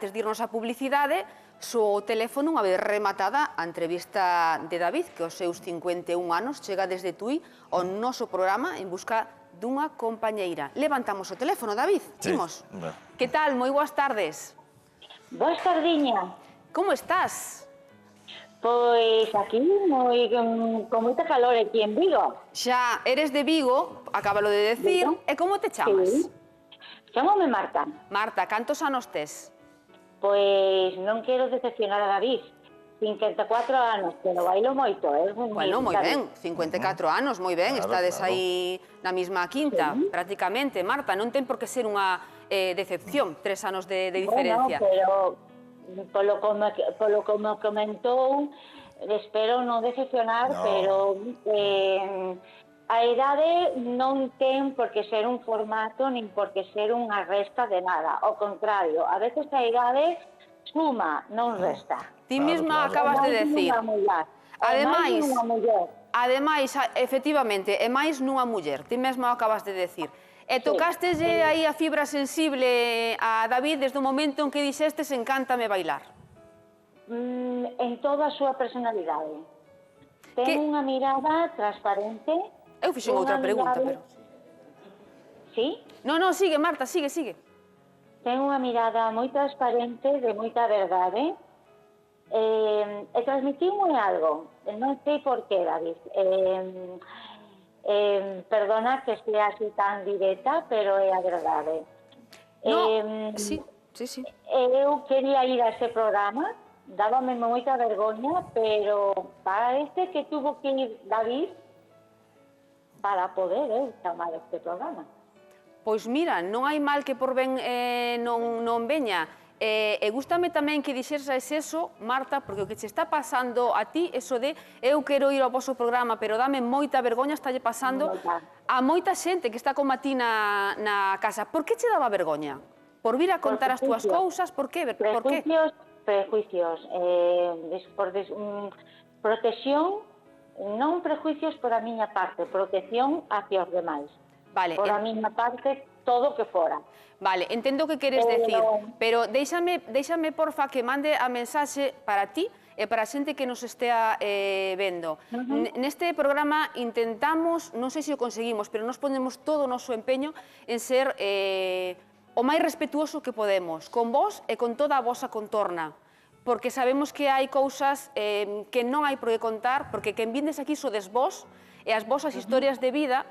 antes de irnos a publicidade, so o teléfono unha vez rematada a entrevista de David, que aos seus 51 anos chega desde Tui ao noso programa en busca dunha compañeira. Levantamos o teléfono, David, imos. Que tal? Moi boas tardes. Boas tardiña. Como estás? Pois aquí, con moita calor aquí en Vigo. Xa eres de Vigo, acábalo de decir, e como te chamas? Sí. Chámame Marta. Marta, cantos anos tes? Pois non quero decepcionar a David. 54 anos, pero bailo moito, Bueno, moi ben, 54 anos, moi ben, estades aí na mesma quinta, prácticamente. Marta, non ten por que ser unha decepción, 3 anos de diferencia. Bueno, pero polo como comentou, espero non decepcionar, pero a idade non ten por que ser un formato nin por que ser unha resta de nada. Ao contrario, a veces a idade suma, non resta. Ti mesma acabas de decir. Ademais, efectivamente, é máis nunha muller. Ti mesma acabas de decir. E tocásteslle aí a fibra sensible a David desde o momento en que dixestes encántame bailar. En toda a súa personalidade. Ten unha mirada transparente. Eu fixen outra pregunta, pero... Sí? Non, sigue, Marta, sigue. Ten unha mirada moi transparente, de moita verdade, e transmitimos algo. Non sei por qué, David. Perdona que estea así tan directa, pero é a verdade. Sí. Eu quería ir a ese programa, dábame moita vergoña, pero parece que tuvo que ir David para poder chamar este programa. Pois mira, non hai mal que por ben non veña. E gústame tamén que dixeras eso, Marta, porque o que che está pasando a ti, eso de eu quero ir ao vosso programa, pero dame moita vergoña, está lle pasando a moita xente que está como a ti na casa. Por que che daba vergoña? Por vir a contar as túas cousas? Por que? Prejuicios. Protección, non prejuicios por a miña parte, protección hacia os demais. Por a miña parte, todo o que fora. Vale, entendo o que queres decir, pero déixame, porfa, que mande a mensaxe para ti e para a xente que nos estea vendo. Neste programa intentamos, non sei se o conseguimos, pero nos ponemos todo o noso empeño en ser o máis respetuoso que podemos, con vos e con toda a vosa contorna, porque sabemos que hai cousas que non hai por que contar, porque quen vindes aquí sodes vos e as vosas historias de vida.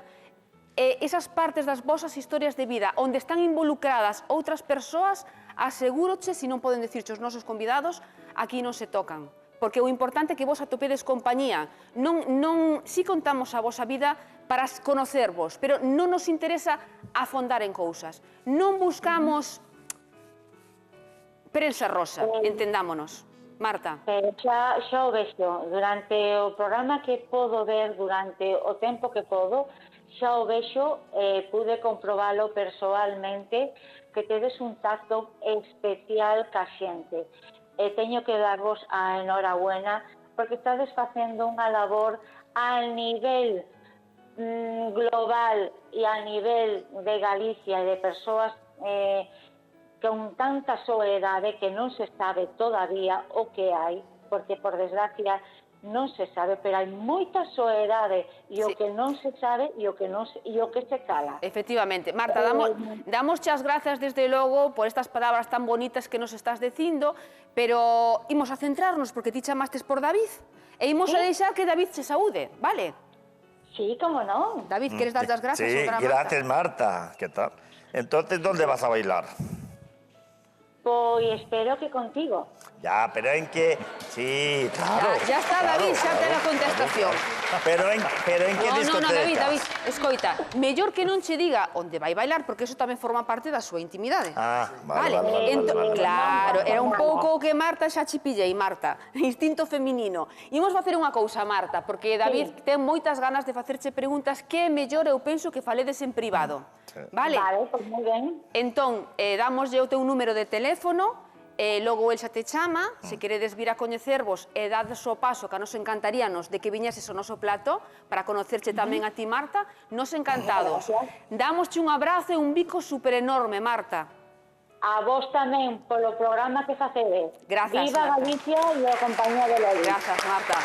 Esas partes das vosas historias de vida onde están involucradas outras persoas, asegúroche, se non poden dicirche os nosos convidados, aquí non se tocan. Porque o importante é que vos atopedes compañía. Si contamos a vosa vida para conocervos, pero non nos interesa afondar en cousas. Non buscamos prensa rosa, entendámonos. Marta. Xa o vexo, durante o programa que podo ver, durante o tempo que podo, xa o vexo, pude comprobalo persoalmente, que tedes un tacto especial ca xente. E teño que darvos a enhorabuena, porque estades facendo unha labor a nivel global e a nivel de Galicia e de persoas con tanta soedade que non se sabe todavía o que hai, porque por desgracia non se sabe, pero hai moita soedade e o que non se sabe e o que se cala. Efectivamente. Marta, damos as grazas desde logo por estas palabras tan bonitas que nos estás dicindo, pero imos a centrarnos porque ti chamastes por David e imos a deixar que David se saúde, vale? Sí, como non. David, queres dar as grazas? Sí, gracias, Marta. ¿Qué tal? Entonces, ¿dónde vas a bailar? Pois espero que contigo. Ya, pero en que... Sí, claro. Ya está, David, xa ten a contestación. Pero en que discoteca? David, escoita, mellor que non che diga onde vai bailar, porque eso tamén forma parte da súa intimidade. Vale. Claro, era un pouco o que Marta xa che pillei, Marta. Instinto feminino. Imos facer unha cousa, Marta, porque David ten moitas ganas de facerche preguntas que é mellor, eu penso, que faledes en privado. Vale? Vale, pois moi ben. Entón, damoslle o teu número de teléfono, logo el xa te chama, se queredes vir a coñecervos e dades o paso, que a nos encantaríanos de que viñeses ao noso plato, para conocerche tamén a ti, Marta, nos encantados. Damosche un abrazo e un bico super enorme, Marta. a vos tamén polo programa que facedes. Grazas, Viva Marta. Galicia e a compañía de Lourdes. Grazas, Marta.